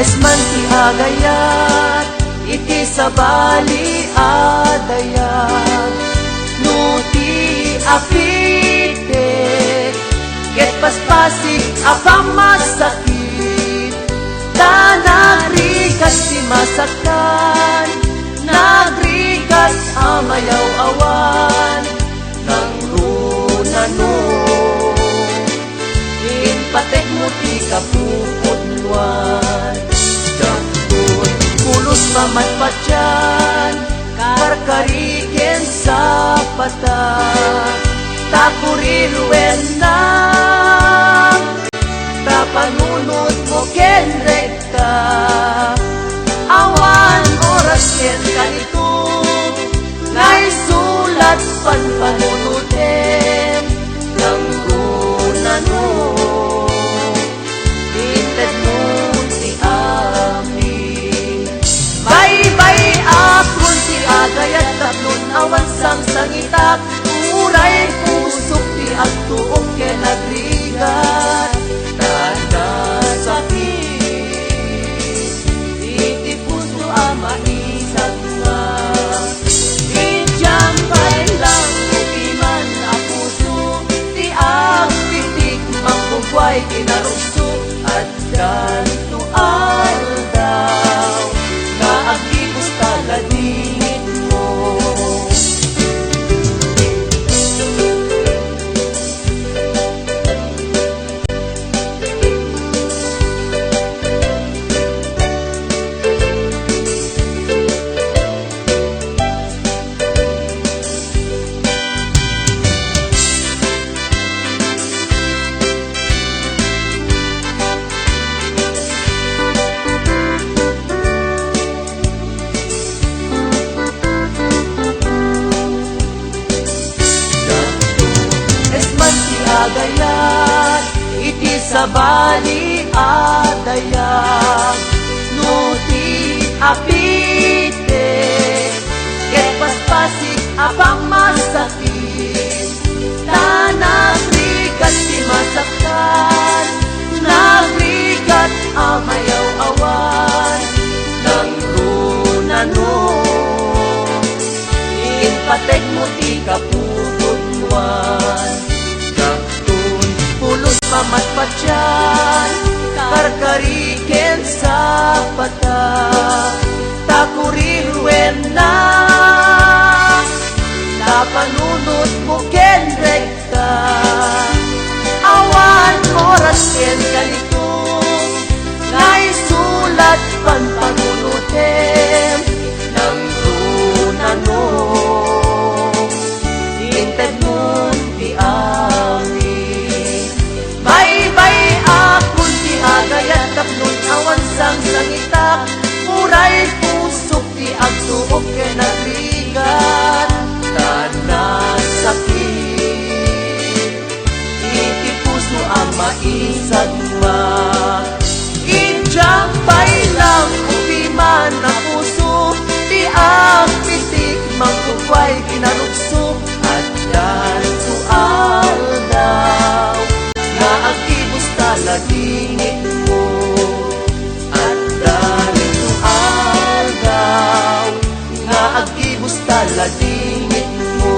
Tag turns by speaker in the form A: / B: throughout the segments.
A: esman ti agayat iti sabali adayat nuti apite ket paspasig apang masakit ta nagrigas ti masaktan nagrigas amayaw awan nang runano patek mo ti kapupudluan jangkon pulos mamatpatyan karkariken sa pata takuriluen na tapanunod mo ken rekta awan oras ken kanito ngay sulat panpanunutem ng runano agayat tatlon awan sang sangitak uray pusok ti agtuok ken agrigat tanda sakit iti puso ama isagwa ijambay lang ukiman a puso ti agpitik mangbugway kinarugso at ganto aldaw na agibus taladi agayat iti sabali adayat nuti apite ket paspasig apang masakit ta nagrigat ti masaktan nagrigat amayaw awan nang runano inpateg mo ti kapupudluan mamatpatyan karkariken sa pata takuriluen na tapanunod mo ken rekta awan oras ken kalito ngay sulat panpanunutem ng runano inted mo ti agayat taplon awan sang sangitak uray pusok ti agtuok ken agrigat tanda sakit iti puso ang maisagwa injambay lang upiman na puso ti agpitik mangkukway kinarugso at ganto aldaw na agibus taladingit mo at ganito aldaw nga agibus taladingit mo.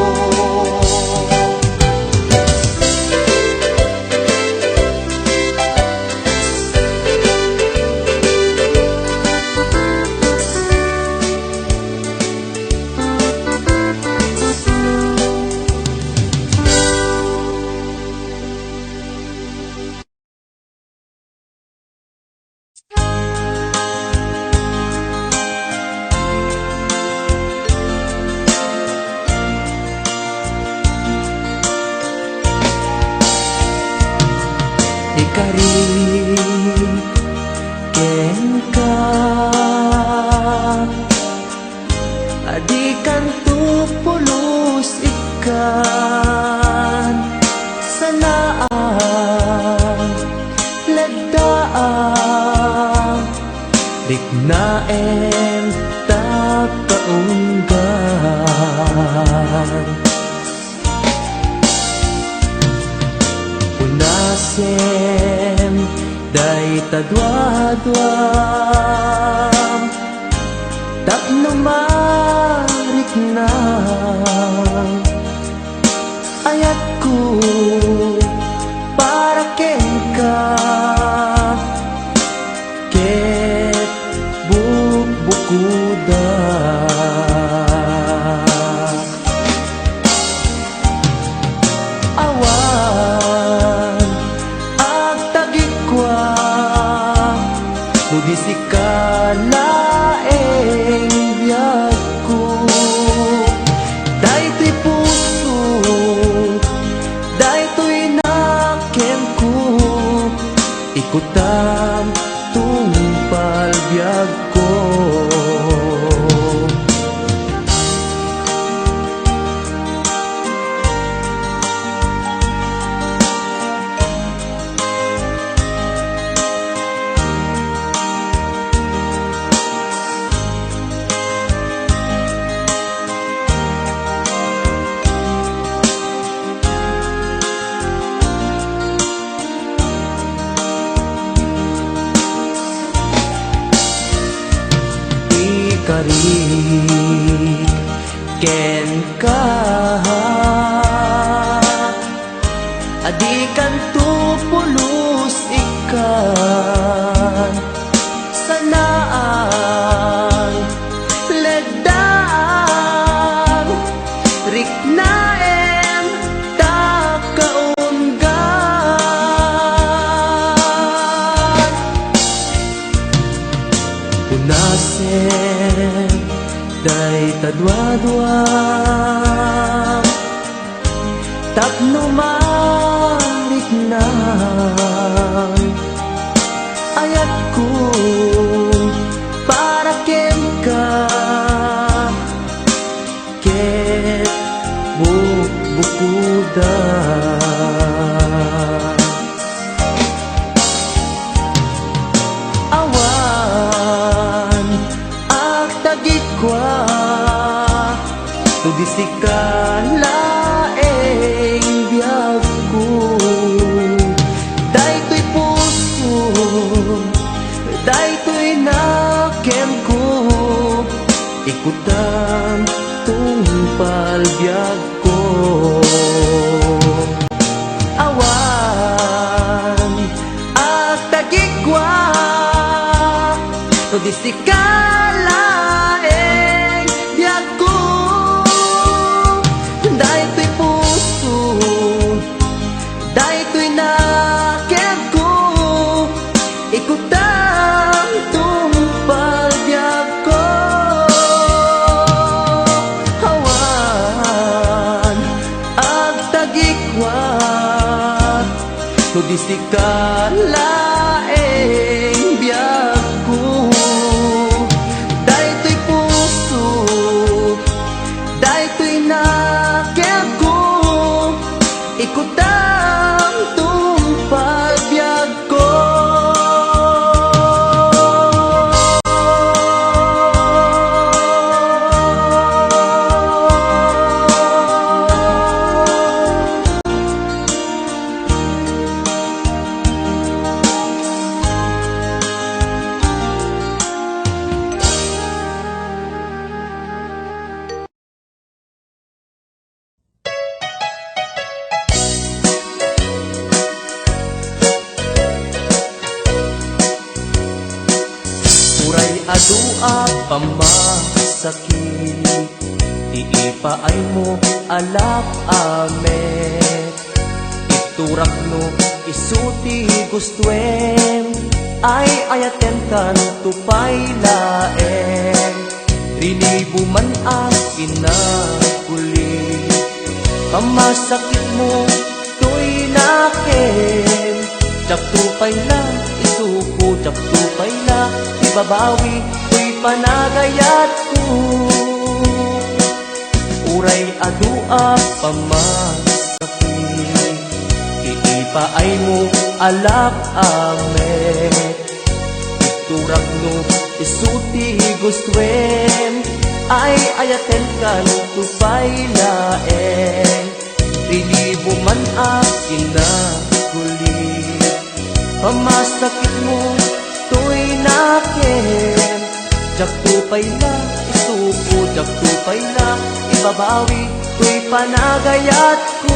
A: Ikari ken ka adikan tu pulos ikan sanaan lagdaan dignaen tapaunggan unasen day tadwa-dwam tapno marik na ayat ko para ken ka ket bukuda awan ag tagikwa nudisi ka laeng biyag ko daytoy puso daytoy nakem ko ikutam tungpal biyag ko karik ken ka adikan tu pulos ikan sanaan ledang riknaem takaunggan unasen day tadwa-dwam tapno marik na ayat ko para ken ka ket bukuda awan ag tagikwa tudisi ka laeng biyag ko daytoy puso daytoy nakem ko ikutan tungpal biyag ko awan ag tagikwa tudisi ka laeng biyag ko daytoy puso daytoy nakem ko ikutam tungpal biyag ko awan ag tagikwa tudisi ka laeng biyag ko daytoy puso daytoy nakem ko ikutam tungpal biyag ko adua pamasakit iipaay mo alap ame iturak no isuti gustuen ay ayaten kan tupay laeng rinibo man ang inakuli pamasakit mo to'y nakin jak tupay na isuko jak tupay na babawi ko'y panagayat ko uray adua pamasakit iipaay mo alap amet iturak no isuti gustuen ay ayaten kan tupay laeng rilibo man akin na kulit Pamasakit mo to'y nakin, jak tupay na isuko, jak tupay na ibabawi, to'y panagayat ko.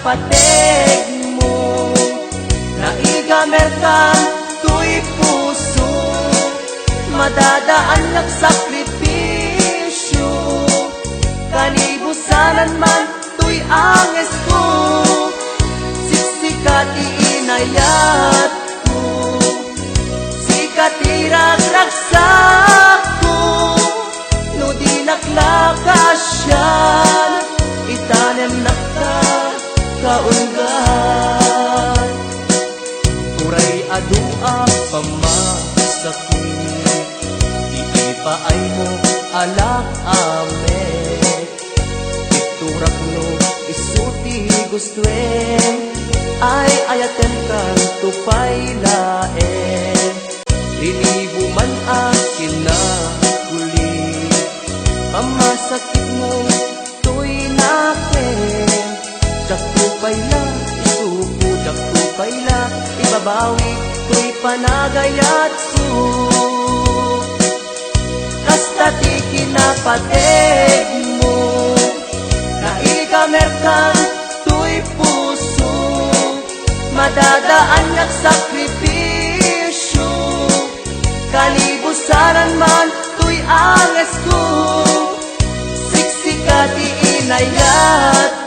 A: Pateg mo, naigamer kang to'y puso, madadaan ng sakripisyo, kanibusanan man to'y anges ko, siksikat iinayat ko, sikat iragraksak ko, no di naklakasyan, itanem nakta kaunggan, uray adua pamasakit, iipaay mo alak amet, iturak no isuti gustuen, ay ayaten kan tupay laen, lilibo man akin na kulit, pamasakit mo to'y nakin, jak tupay la isuko, jak tupay la ibabawi, to'y panagayat ko. Kasta ti kinapateg mo, naigamer kang to'y puso, madadaan ng sakripisyo, kalibusanan man to'y anges ko, siksikat iinayat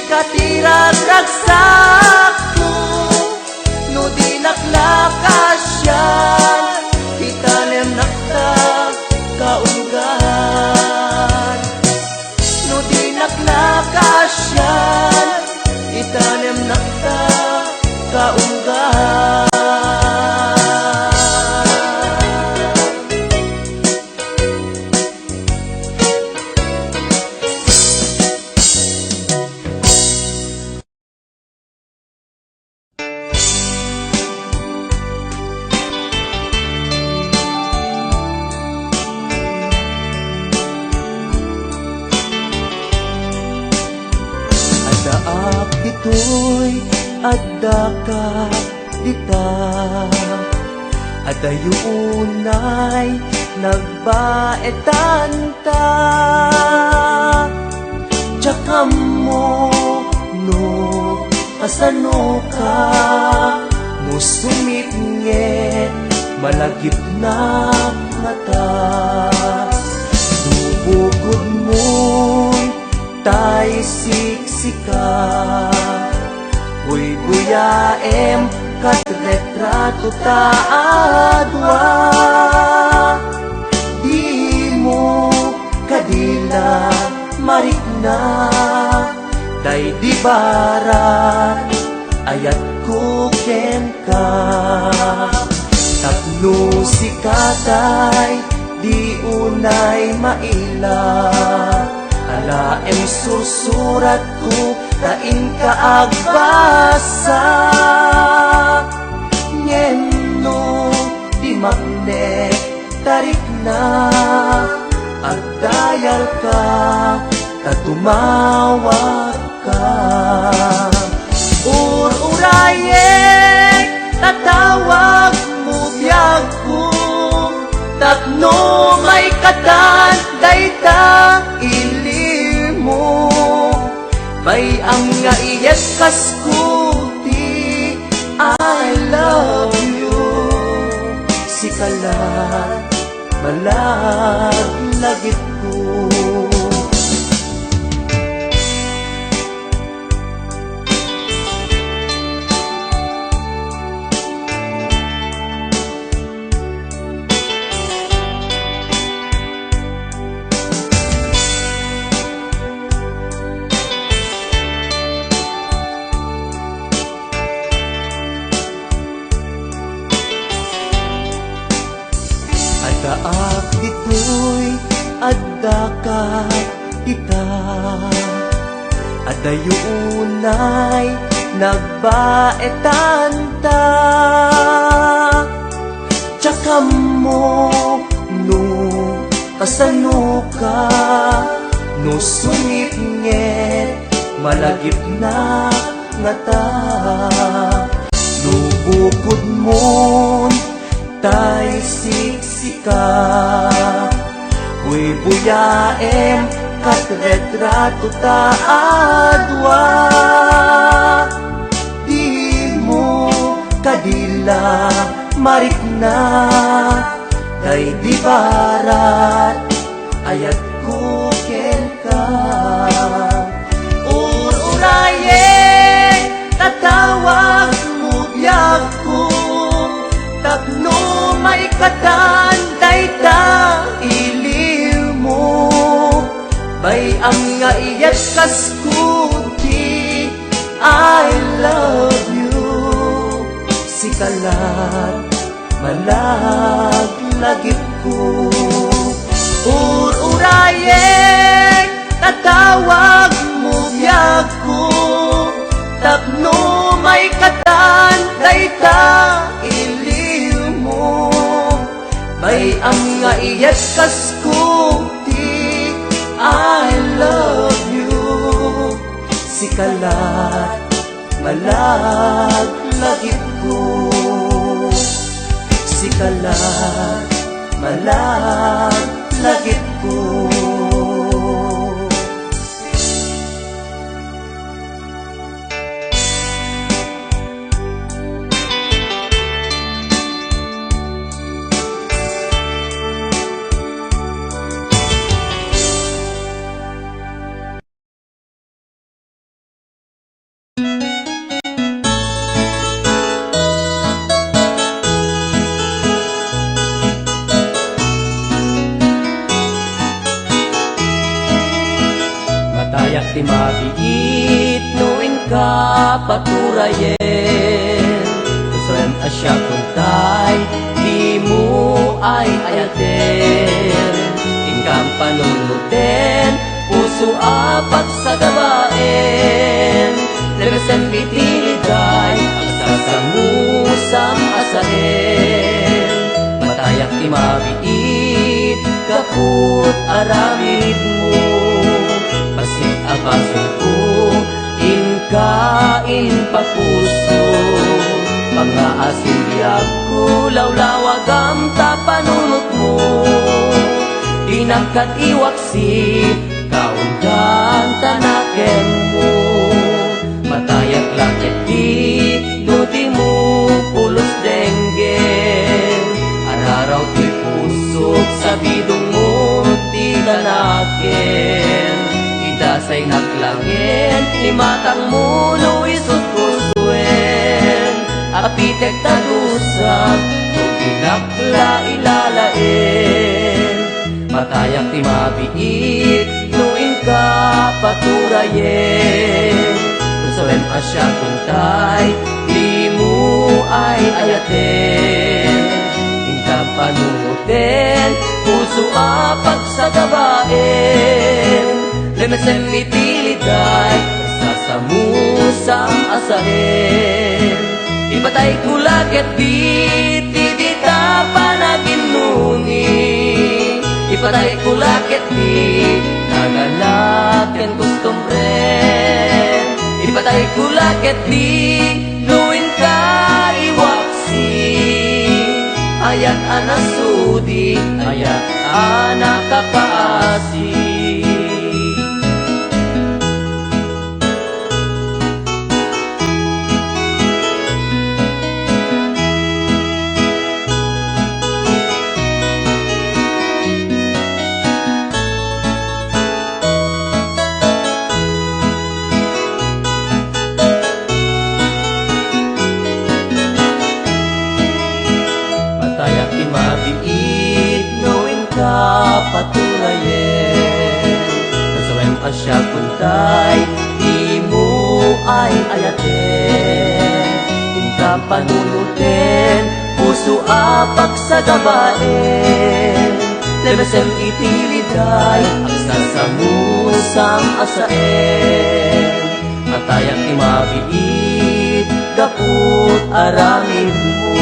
A: katirag-ragsak ko, no di naklakasyan, itanem nakta kaunggan, no di naklakasyan, itanem nakta kaunggan. Ito'y adda ka dita, adayunay nagbaetan ta, tsaka mo no kasano ka, musumit-ngit malagip na mata, subugod mo'y tay siksika, uy buyaem kat retrato ta adwa, di mo kadila marikna, tay di barat ayat ko ken ka, tapno sikatay di unay maila, alaem susurat ko tain ka agbasa, nyeno di magne tarik na, agdayal ka tatumawag ka, urayek tatawag mo biyag ko, tapno may katan dayta ilimo, may ang nga iyes kaskuti, I love you, sikalat malaglagit ko. addakat ita adayunay nagbaetan ta tsaka mo no kasano ka no sungit-ngit malagip na nga ta no bukod mo tay siksika Uy buyaem kat retrato ta adwa Di mo kadila marikna Kay di barat ayat kuken ka Uraye tatawag mo biyak ko Tapno may katanday ta iliw mo Bay ang nga iyat kaskuti I love you Sikalat malaglagip ko Uraye tatawag mo biyak ko Tapno may katanday ta iliw mo Bay ang nga iyat kaskuti I love you Sikalat malaglagip ko Sikalat malaglagip ko Matayak ti mabiit nuin ka paturayen Kusrem asya kuntay di mo ay ayaten Ingkam panunutin puso apat sa gabaen Lebesen bitiliday ang sasamusam asaen Matayak ti mabiit kaput aramid mo Pasit abasun ko, inkain papuso Mga asin biyag ko, lawlawag ang tapanunot mo Dinagkat iwaksi, kaundan tanaken mo Matayak lakit di, duti mo pulos denggen Araraw ti pusok, sa bidong mo di tanaken Dasay naklangin, limatang muno isut kusuen Apitek tadusap, tuginakla ilalain Matayak ti mabiit, nuin ka paturayen Kusawem asya kuntay, di mo ay ayaten Ingkang panunutin, puso apat sa gabaen Lemesen mitiliday, sasamusam asahen Ipatay kulakit di ta panaginuni Ipatay kulakit di nagalaken kustumren Ipatay kulakit di luin ka iwaksi Ayat anasudi, ayat anakapaasi mabiit knowing ka paturayen Kasawem asya kuntay di mo ay ayaten Inka panunutin puso apak sa gabaen Lebesem itiliday aksa sa musang asaen Matayang imabiit Daput aramid mo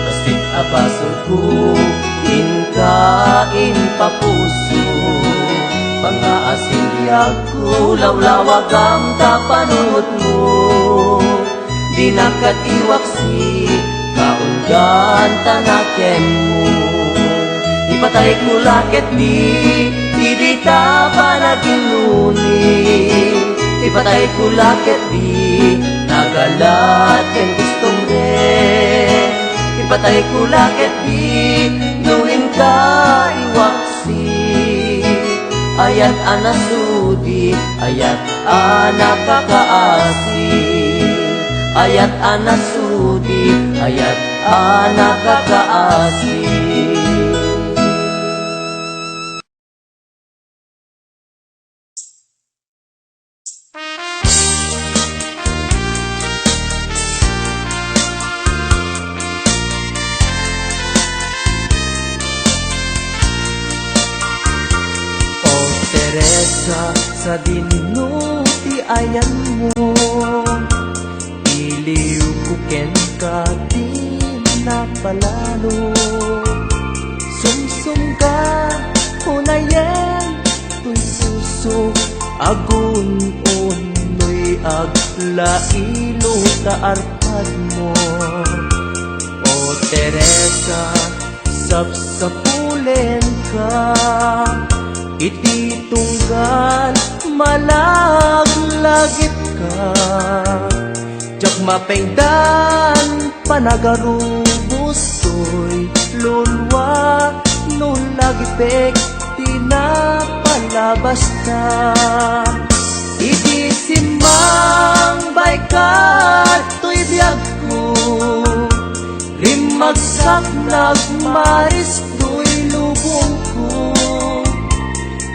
A: Bastit abasol ko Inkain papuso Pangaasiliyag ko Lawlawag ang tapanunot mo Di nakatiwaksi Kaunggan tanakem mo Ipatay ko lakit di ta panaginuni Ipatay ko lakit di nagalat ken gustong rin Ipatay ko lakit di nuhin ka iwaksi Ayat anasudi, ayat anakakaasi Ayat anasudi, ayat anakakaasi Sa dinuti ayan mo Iliw kuken ka di napalalo Sumsum ka hunayen Tuy puso agun unoy aglailo taarpad mo O Teresa sapsapulen ka Iti tunggal malaglagit ka Jak mapengdan panagarubos to'y lulwa no lagipek tinapalabas ka Iti simang baykat to'y biyag ko Rimagsak nagmaris to'y lubong ko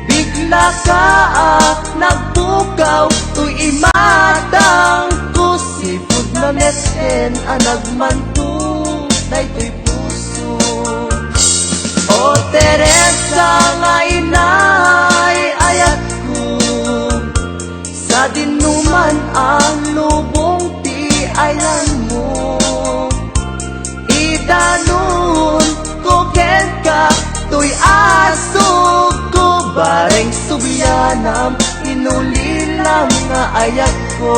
A: Bigla ka nagbukaw Tuy imatang ko Sipod na mesken Anagmanto Daytoy puso O Teresa nga inay Ayat ko Sa dinuman ang lubong Ti ayan mo Idanon ko ken ka Tuy asog ko Bareng subyanam Inulilang nga ayat ko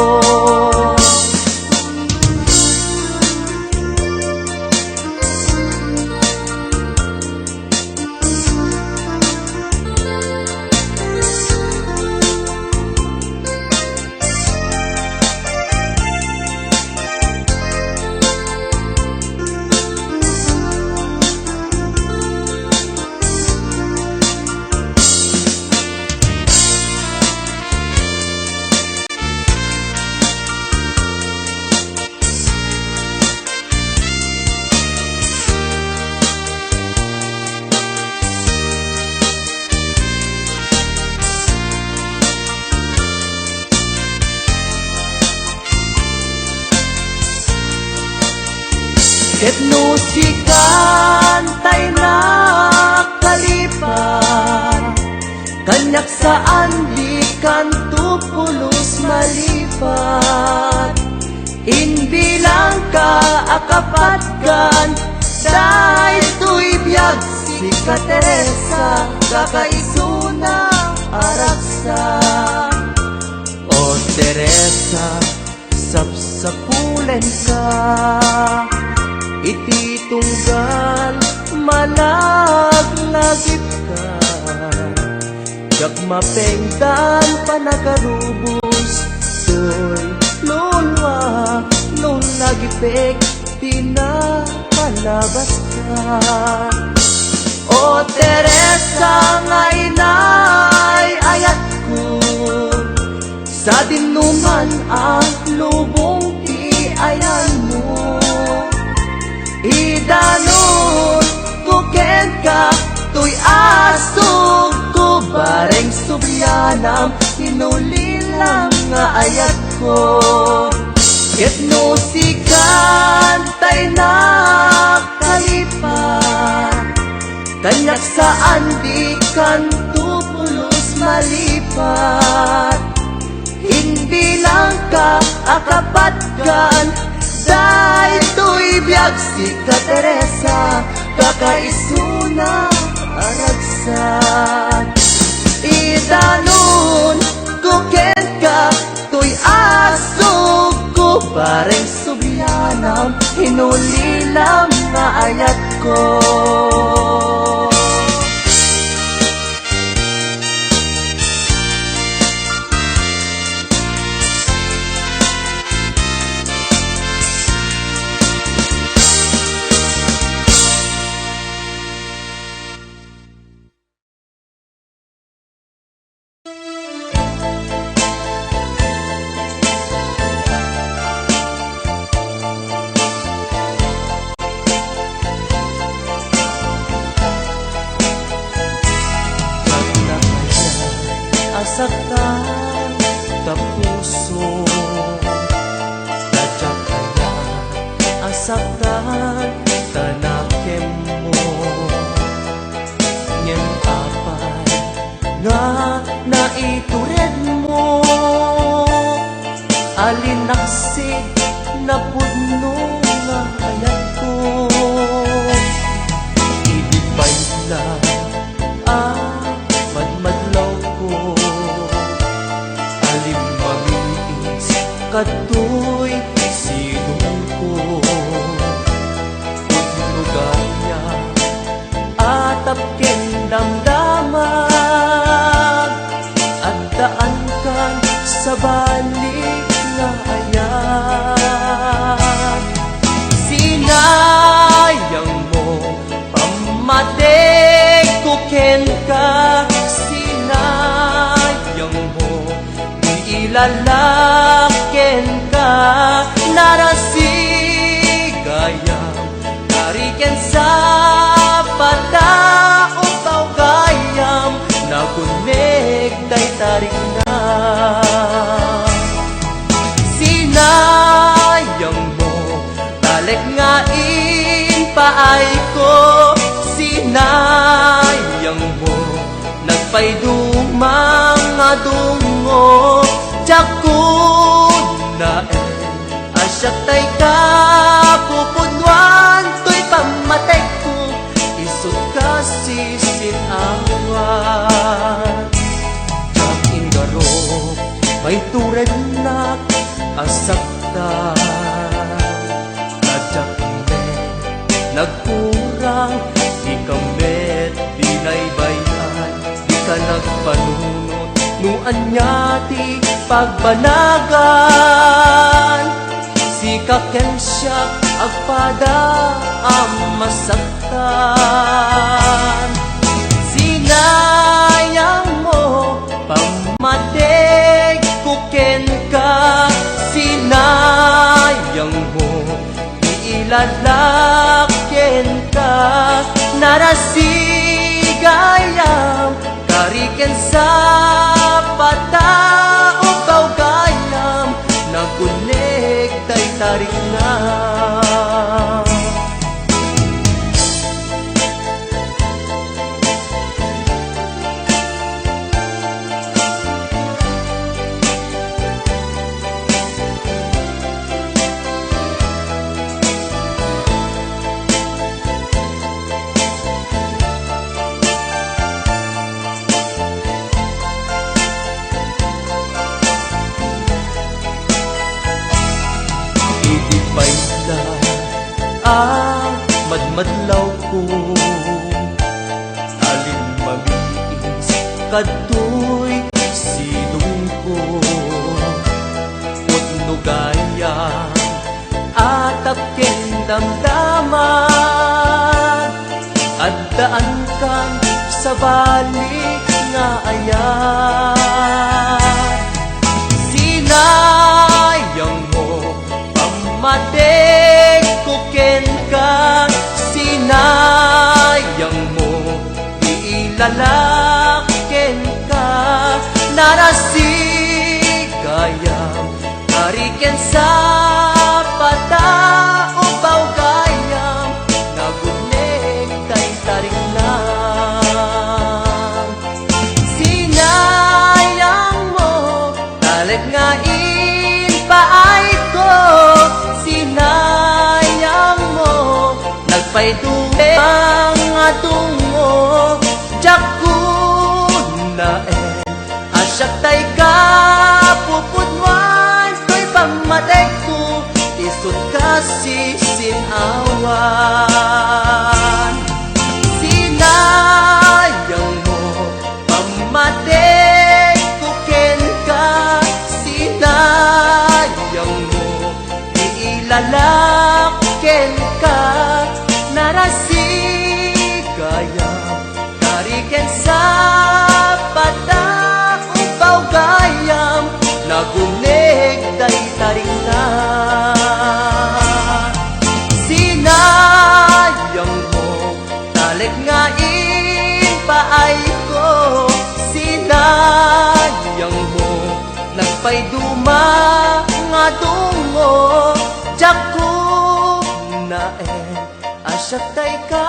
A: Ket no sikan tay nakalipat Kanyak saan di kanto pulos malipat Inbilang ka akapatgan Dahil to'y biyag si ka Teresa Kakaisuna araksa O Teresa sapsapulen ka Iti tunggal malaglagit ka Jak mapengdan panagarubos To'y lulwa nung nagipek Tinapalabas ka O Teresa nga inay Ayat ko Sa dinuman ang lubong ti ayan mo Idanon ko ken ka Tuy asog ko Bareng subyanam Inulilang nga ayat ko Ket no sikan tay nakalipat kanyak saan di kanto pulos malipat. Hindi lang ka akapatkan, dahil to'y biyag si ka Teresa, kakaisuna aragsan. Idanon kuken ka, to'y asog ko, pareng subyanam, hinulilam nga ayat ko. Saktan ka puso, sadya kaya asaktan tanakem mo. Nyen apay nga naitured mo, alinaksig na pudno nga ayat ko. Ibibay lang madmadlaw ko, katoy sinong ko. Nugaya atap ken damdamag, at daan kan sa balik nga ayat. Sinayang mo pamateg ko ken ka, sinayang mo ilalaken ka, narasigayang tariken sa patao tao gayam, nagunig day tarik na. Sinayang mo balik nga paay ko, sinayang mo nagpaydumang nga dungo. Jakun na asyak tay ka pupudwan, to'y pamatay ko isot ka sisinawan. Jakin garok may tured na asaktan, nadyak me nagkurang, di kamet binaybayan, di ka nagpanunot nuan niya ti pagbanagan. Si kaken siya agpada ang masaktan. Sinayang mo pamateg kuken ka, sinayang mo iilalaken ka, narasigayam tariken sa patao kau gayam, nagunig tay tarik na. Madmadlaw ko, alin mamiis katoy sidong ko. Putno gaya atap ken damdaman, at daan kan sa balik nga ayat. Sinayang mo pamateg kuken ka, sinayang mo iilalaken ka, narasigayam tariken sa patao baw gayam, nagunig tay tarik na. nagpayduwe ang atungo jaku na asyak tay ka pupudwan to'y pamaday ko isut kasi sinawan sinayang mo pamaday ko ken ka sinayang mo iilalaken ka narasigayang tariken sa pata upaw gayam nagunig day taringta sinayang mo talig nga paay ko sinayang mo nagpayduma nga dungo jaku na asyak tay ka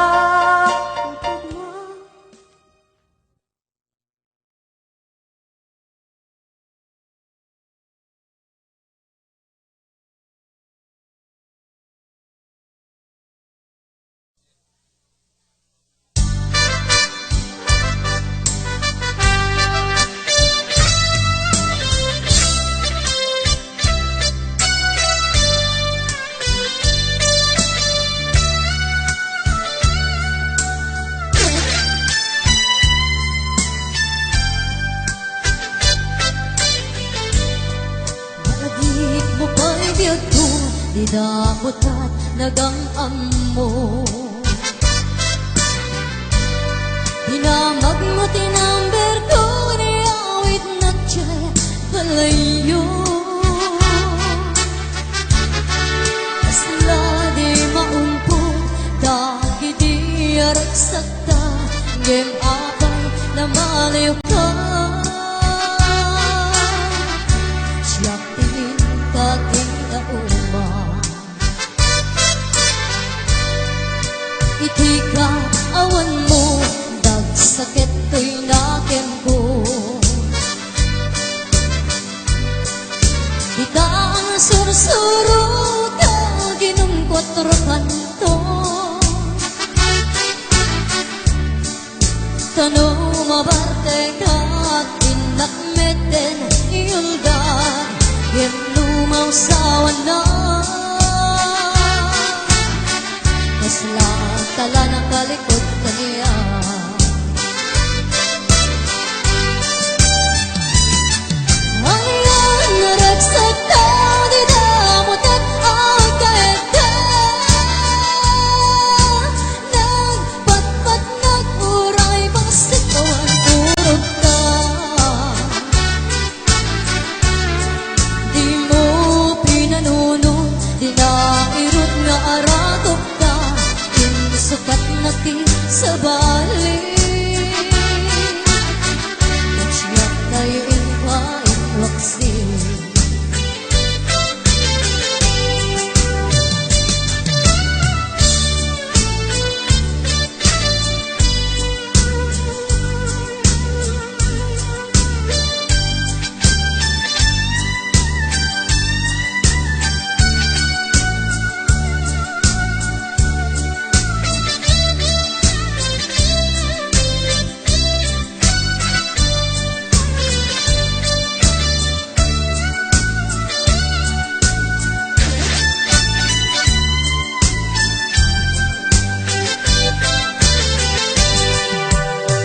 B: di damutat nagang-am mo hinamag mo tinamber ko ni awit na tiyay palayo asla di maumpong dagi di aragsakta ngem abay na malayo ka siyak tingin kaking nauma itika awan mo dagsakit to'y naken ko kita ang sursuro ka ginong 4 kanto tano mabarte ka inakmeten iuldan yen lumaw sawan na kasla tala ng kalikot kaniya ayan naragsak tao di damutat ang kaeta nagpatpat naguray pasikawan turog ka di mo pinanunod di nairot nga aratok ka sukat nati sa balik nagsiyak tayo inwaksin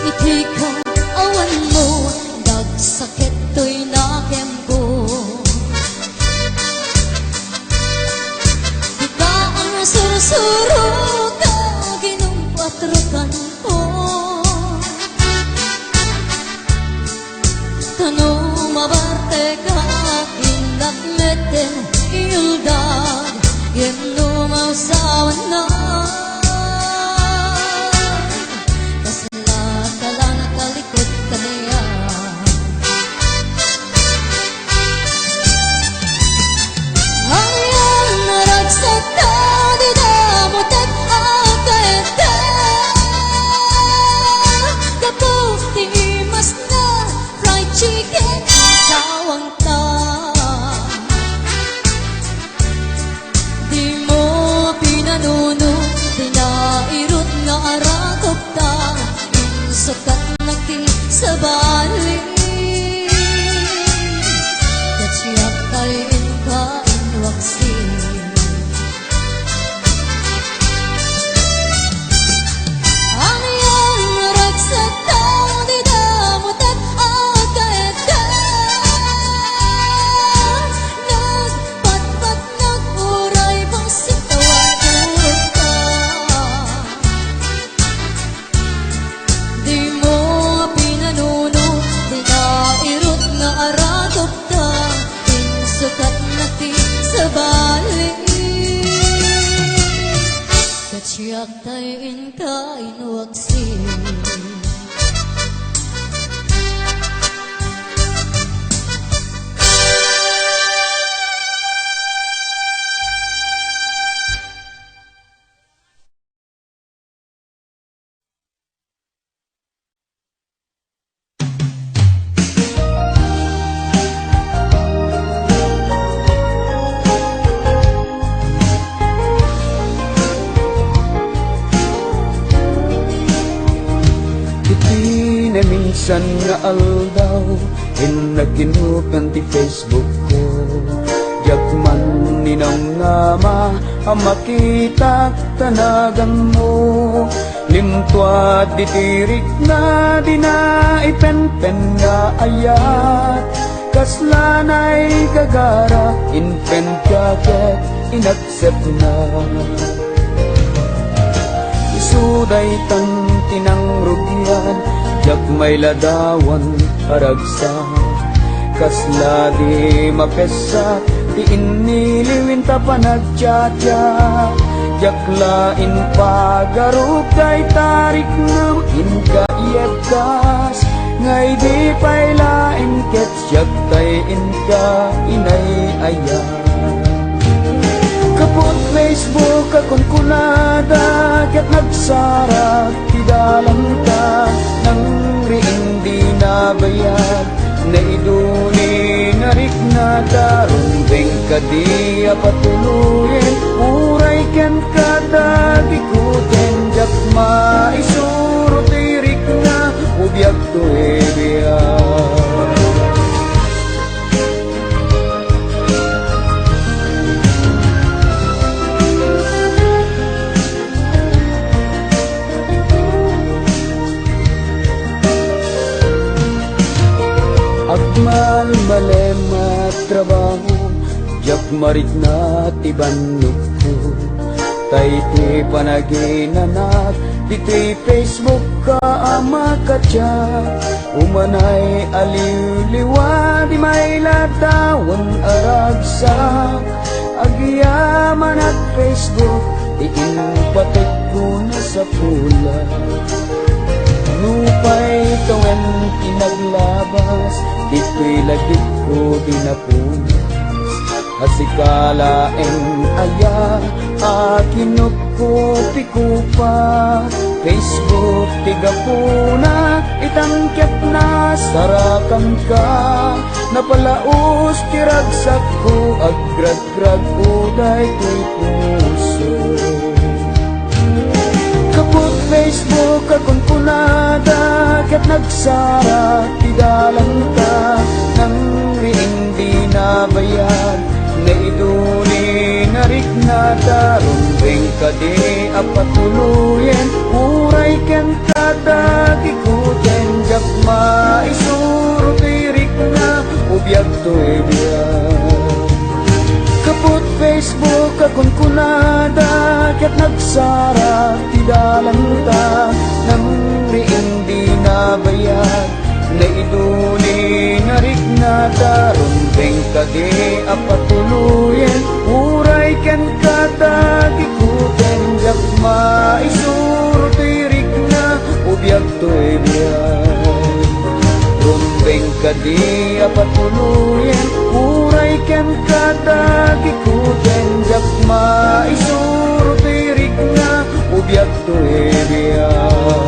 B: itika awan mo dagsakit to'y nakem ko kita ang sursuro ka ginong 4 kanto tano mabarte ka inakmeten iuldan yen lumaw sawan na di mo pinanunod di
C: Bisan nga aldaw inaginukan ti Facebook ko. Yakman ninang nama ang makita tanagan mo. Limtuad ditirik na di na ipenpen nga ayat. Kaslanay kagara inpen kaket inaccept na. Isuday tan tinang rugyan jak may ladawan aragsa. Kasla di mapesa ti iniliwin ta panagtya-tya. Jaklain pagaruk kay tarik nam inkaiyebkas. Ngay di pay lain ket jak tay inka inay aya. Kapot Facebook akon kunada ket nagsarap ti dalang ta. Nang riin di nabayad na iduli narik na daron bengka di apatuluyin. Uray ken kada dikuten jak maisuro tirik na ubyak to ebiya. Agmal malemat trabaho jak marik na tibanok ko. Tay ti panaginanak iti Facebook ka ama katya. Umanay aliw-liwa di may latawan aragsak. Agyaman at Facebook iinpatek ko na sa pula. Lupay tawen kinaglabas dito'y lagit ko dinapunas. Asikalaeng aya akinupkopi ko pa. Facebook tiga po na itangkep na sarakan ka. Napalaos tiragsak ko agrag-grag uday ko'y puso. Kapot Facebook akong kunada ket nagsara ti dalang ta. Nang riing di nabayad na iduli narik na daron bengka di apatuluyen. Uray ken kada dikuten jak maisuro tirik na ubyak to ebiyan. Kapot Facebook akong kunada ket nagsara ti dalang ta. Nang riing di nabayad na iduli narik na daron bengka di apatuluyen. Uray ken kada dikuten jak maisuro tirik na ubyak to ebiyan. Rumbeng ka di apatuluyen. Uray ken kada dikuten jak maisuro tirik na ubyak to ebiyan.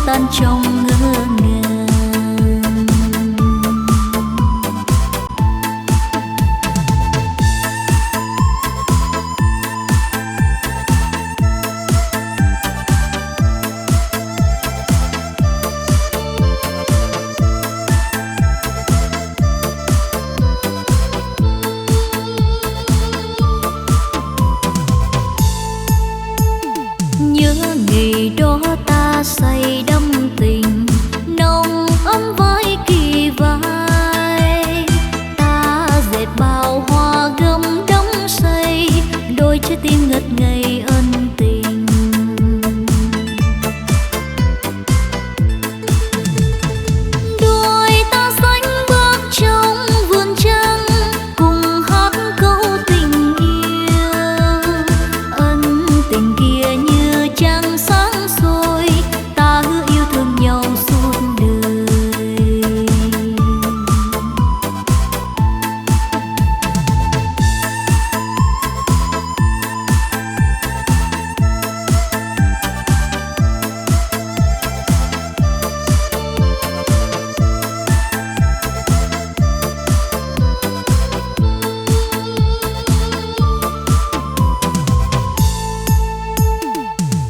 B: tan trong ngỡ ngàng. Nhớ ngày đó ta say đắm tình nồng ấm với kỳ vai, ta dệt bao hoa gấm đắm say đôi trái tim ngất ngây ân tình. Đôi ta sánh bước trong vườn trăng cùng hát câu tình yêu, ân tình kia như trăng sáng soi, ta hứa yêu thương nhau suốt đời.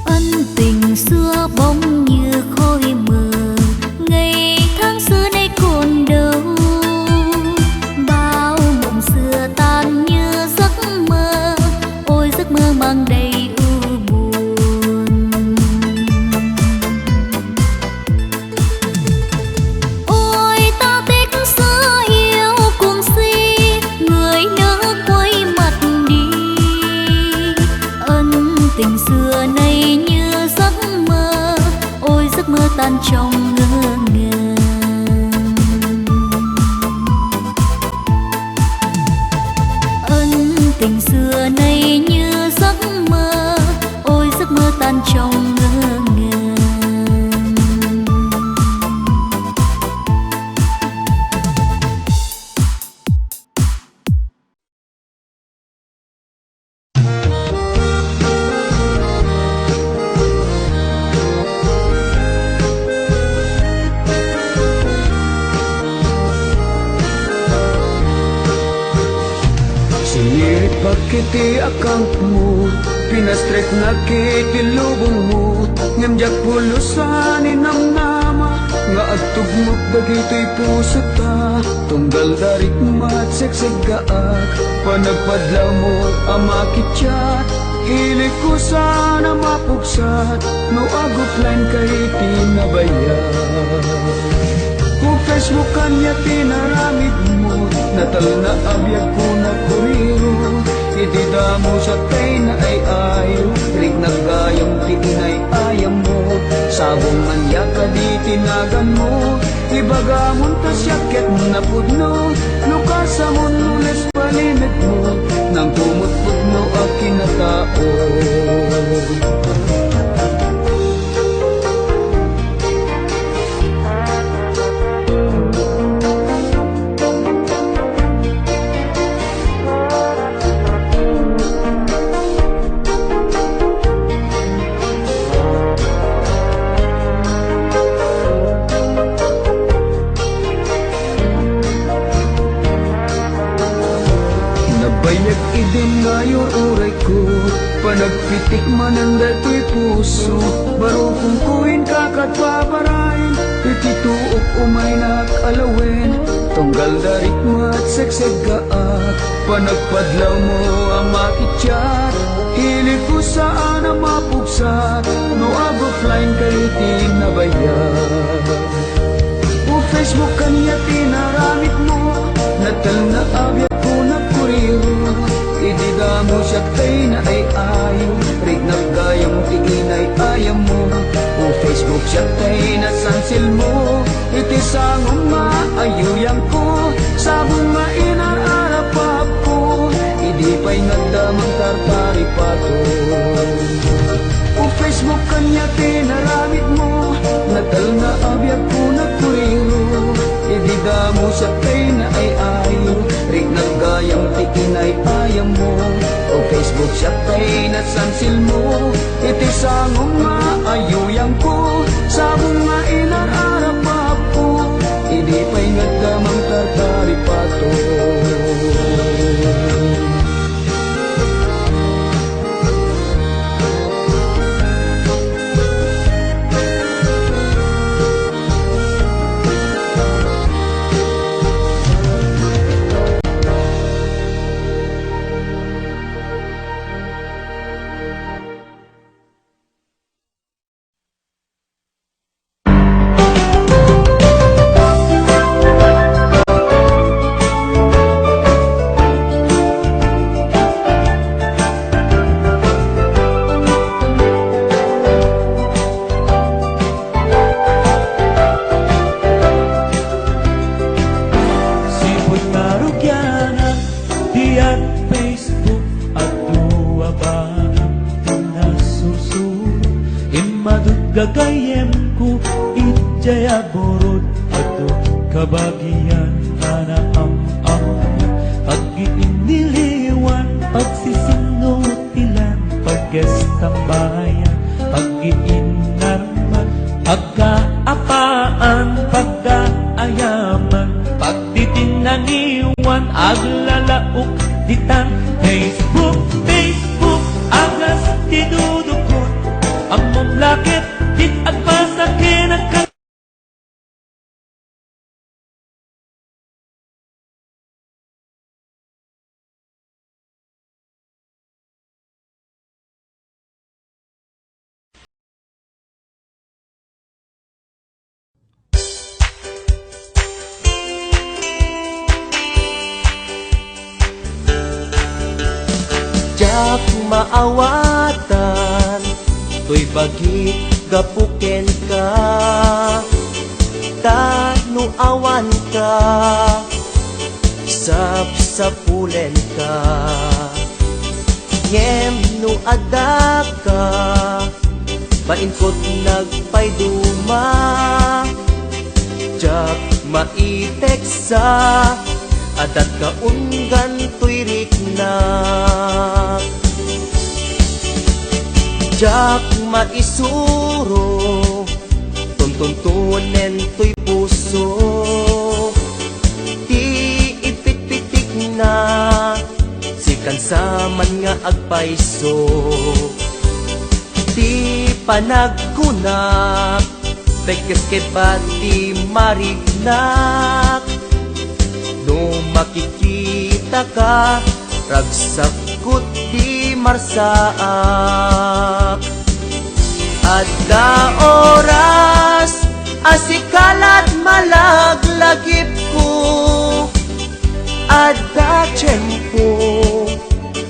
B: Ân tình xưa bỗng như khói mờ, ngày tháng xưa nay còn đâu. Bao mộng xưa tan như giấc mơ, ôi giấc mơ mang đầy ưu buồn. Ôi ta tiếc xưa yêu cuồng si, người nỡ quay mặt đi. Ân tình xưa nay như giấc mơ, ôi giấc mơ tan trong ngỡ ngàng. Ân tình xưa nay như giấc mơ, ôi giấc mơ tan trong ngỡ ngàng.
C: Sinirit pagkiti akangmu, pinastret na kiti lubong ngem jak pulusan inamnama, nga agtugmok dagito'y puso ta, tunggal darik mat seksagaak, panagpadlaw mo amakitya, hilig ko sana mapugsat, no aguplan kay tinabayan. Kung Facebook kanya tinaramid mo, natal na abiyag ko na kuriro, itida mo sa tay na ay ayaw, rig nagayang tiinay ayam mo, sabong anya ka di tinagan mo, ibagamon ta siyakit na pudno, lukasa mo nules palimit mo, nang tumutpudno akin na tao. Nabayag idin ngayon uray ko, panagpitik man ang dato'y puso, baro kung kuin kakatpaparain, itituok umay nakalawin, tunggal darik mat seksagaak, panagpadlaw mo ang makitsyat, hilig ko saan ang mapugsat, no agofline kay tinabayan. O Facebook kanya tinaramit mo, natal na abiyag ko na kuriro, idida mo siya kay na ay ayaw, rig nagayang tiinay ayam mo, o Facebook siya kay na sansil mo, itisangong maayuyang ko, sabong mainararapap ko, idi pa'y nagdamang tartaripato. O Facebook kanya tinaramit mo, natal na abiyag ko na kuriro, idida mo sa kay na ay ayaw, rig nagayang tiinay ayam mo, o Facebook siya kay na sansil mo, itisangong maayuyang ko, sabong
D: kabagian ana am pag-iiniliwan, pagsisinutilan, pagkestambayan, pag-iinarman, pagkaapaan, pagkaayaman, pagtitinangiwan, aglalaok ditan. Facebook, Facebook, agas tinudukot, among lakit, dit agpasakin ang
A: Jak maawatan, to'y bagi gapuken ka, tanu awan ka, sapsapulen ka, ngem nu ada ka, mainkot nagpayduma, jak maiteksa, adat kaunggan to'y riknak. Jak maisuro, tuntuntunen to'y puso, ti ipit-pitik na, si kansaman nga agpaiso, ti panagkunak, pekes kebati marignak, no makikita ka, ragsakot di marsaak. Adda oras, asikalat malaglagip ko, adda tiyempo,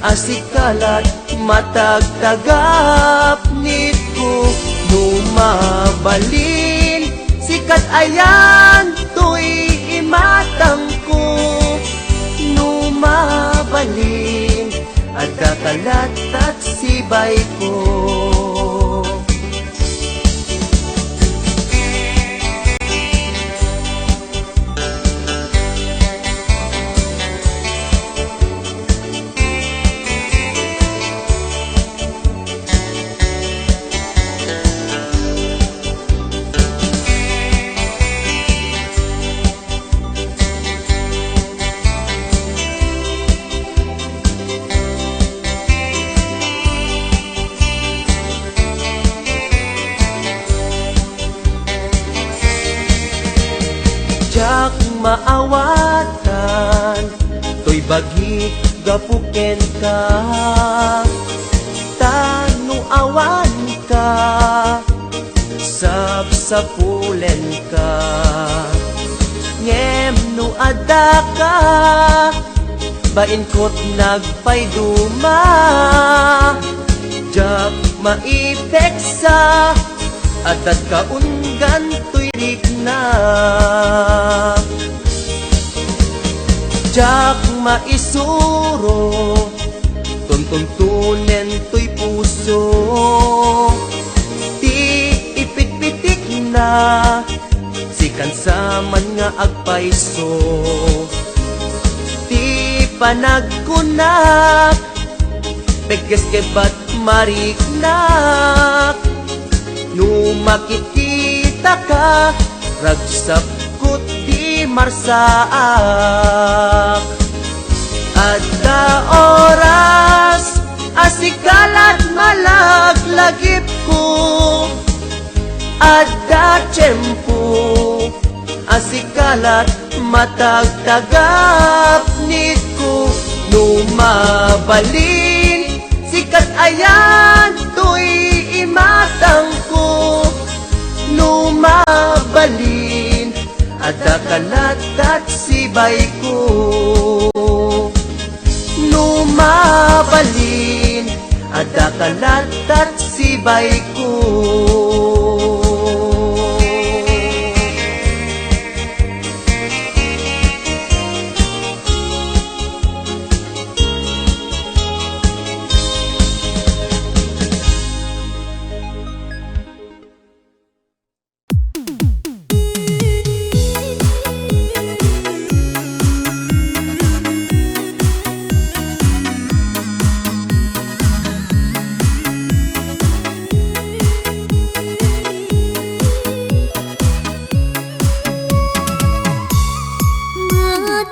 A: asikalat matagtagap nit ko, numabalin, sikat ayan, to'y imatang ko, numabalin, adda kalat at sibay ko. Jak maawatan, to'y bagi gapuken ka, tanu awan ka, sapsapulen ka, ngem nu ada ka, bainkot nagpayduma, jak maipeksa, adat kaunggan to'y riknak. Jak maisuro, tuntuntunen to'y puso, ti ipit-pitik na, si kansaman nga agpaiso, ti panagkunak, pekes kebat mariknak, no makikita ka, ragsakot di marsaak. Adda oras, asikalat malaglagip ko, adda tiyempo, asikalat matagtagap nit ko, numabalin, sikat ayan, to'y imatang ko, numabalin, adda kalat at sibay ko, numabalin, adda kalat at sibay ko.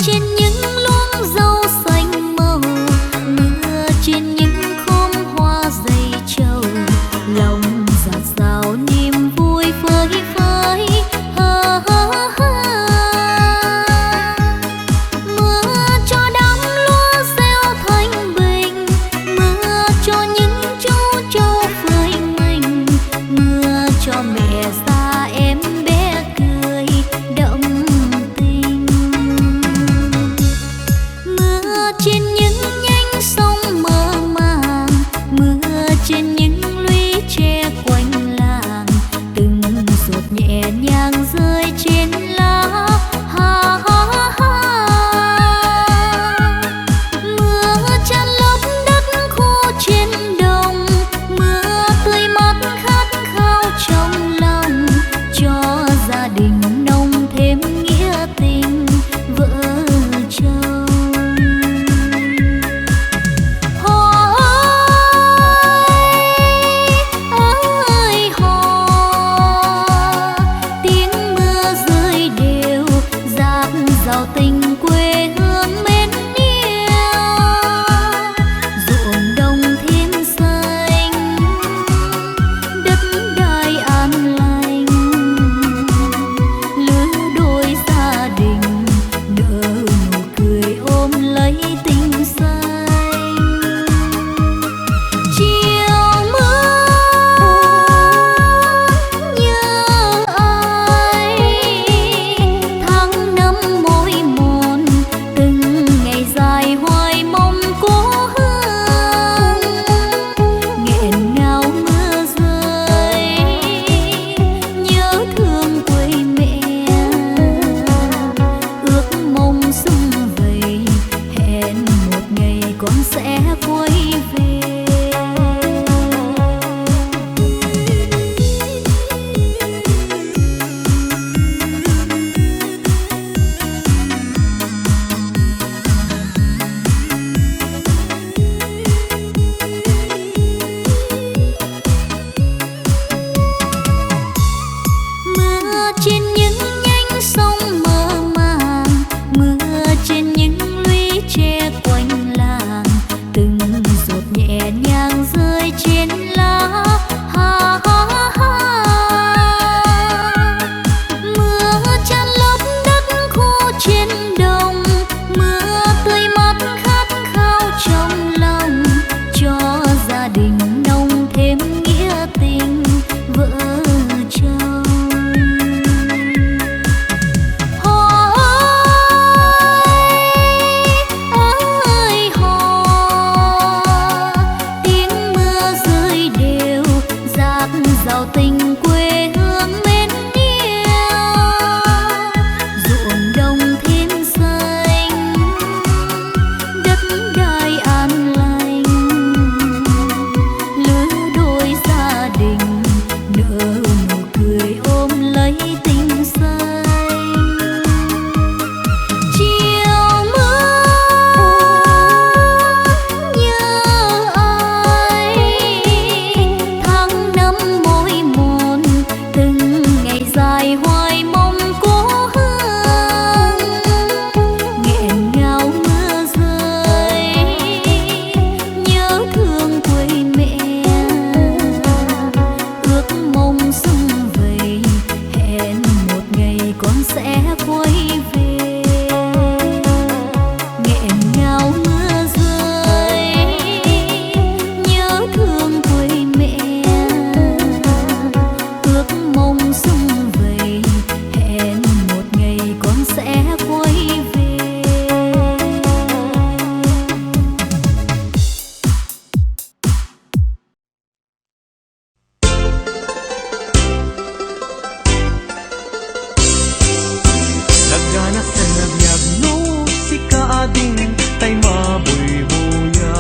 B: trên những luống rau xanh màu, mưa trên những khóm hoa dày trầu, lòng dạt dào niềm vui phơi phới. Ha ha ha. Mưa cho đám lúa gieo thanh bình, mưa cho những chú trâu phơi mình, mưa cho mẹ già em bé cười đậm tình. Mưa trên những nhánh sông mơ màng, mưa trên những lũy tre quanh làng, từng giọt nhẹ nhàng rơi trên lá. Ha ha ha. Mưa tràn lấp đất khô trên đồng, mưa tươi mát khát khao trong lòng, cho gia đình nồng thêm nghĩa tình vợ chồng. Hò ơi hò, tiếng mưa rơi đều dạt dào tình quê hương mến yêu. Ruộng đồng thêm xanh, đất đai an lành, lứa đôi gia đình nở nụ cười ôm lấy tình xanh. Chiều mưa nhớ ai, tháng năm mỏi mòn, từng ngày dài hoài mong cố hương. Nghẹn ngào mưa rơi, nhớ thương quê mẹ, ước mong sum vầy, hẹn một ngày con sẽ quay về. Mưa trên những nhánh sông mơ màng, mưa trên những lũy tre quanh làng, từng giọt nhẹ nhàng rơi trên lá. Ha ha ha. Mưa tràn lấp đất khô trên đồng, mưa tươi mát khát khao trong lòng, cho gia đình nồng thêm nghĩa tình vợ chồng. Hò ơi hò, tiếng mưa rơi đều dạt dào tình quê hương mến yêu. Ruộng đồng thêm xanh, đất đai an lành, lứa đôi gia đình nở nụ cười ôm lấy tình xanh. Chiều mưa nhớ ai, tháng năm mỏi mòn, từng ngày dài hoài mong cố hương. Nghẹn ngào mưa rơi, nhớ thương quê mẹ, ước mong sum vầy, hẹn một ngày con sẽ quay về. Nghẹn ngào mưa rơi, nhớ thương quê mẹ, ước mong sum vầy, hẹn một ngày con sẽ quay về.
A: Nagana sa nabiyag no si kaading tay mabuy-buya,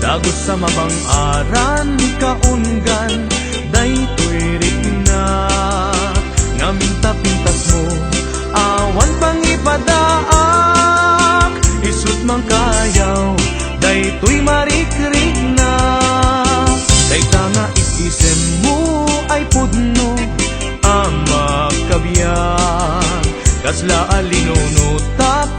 A: dagos sa mabang aran kaungan daytoy rik na. Ngaminta pintas mo awan pang ipadaak, isut mang kayaw daytoy marik-rik na. Dayta nga isem mo ay pudno ama kabiyan, kasla alinunutak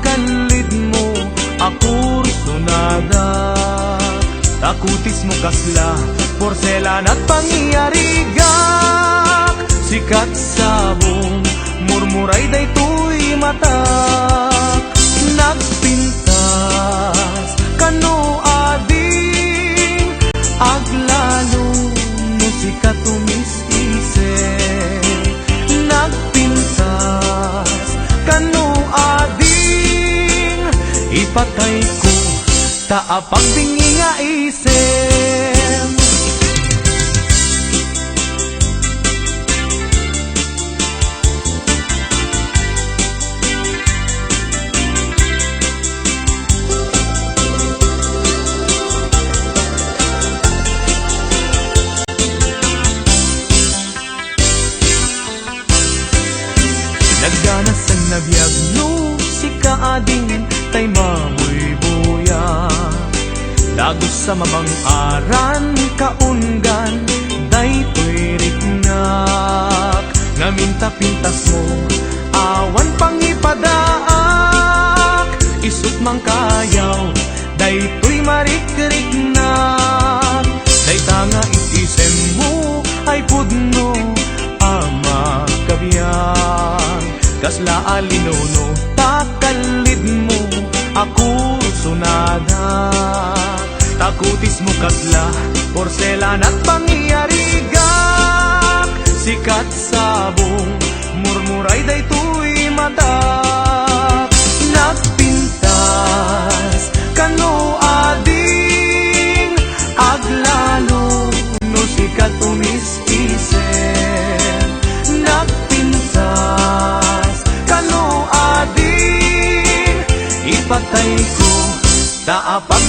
A: takutis mo kasla, porselan at pangyarigak. Sikat sabong, murmuray daytoy mata. Nagpintas, kano ading, aglalo no sikat umis-ise. Nagpintas, kano ading, ipatay ko, taapag bingi nga isem. Nagdanas ang nabiyag no si kaading tay mabuy-buya. Dagos sa mamang aran kaunggan daytoy rignak. Ngaminta-pintas mo awan pangipadaak. Isut mang kayaw daytoy marik-rignak. Dayta nga itisem mo ay pudno ama kabiyan. Kasla alinuno takalid mo ako sunada. Takutis mo kasla porselan at pangyarigak. Sikat sabong murmuray daytoy mata. Nagpintas kano ading, aglalo no sikat umis-isen. Nagpintas kano ading, ipatay ko taapag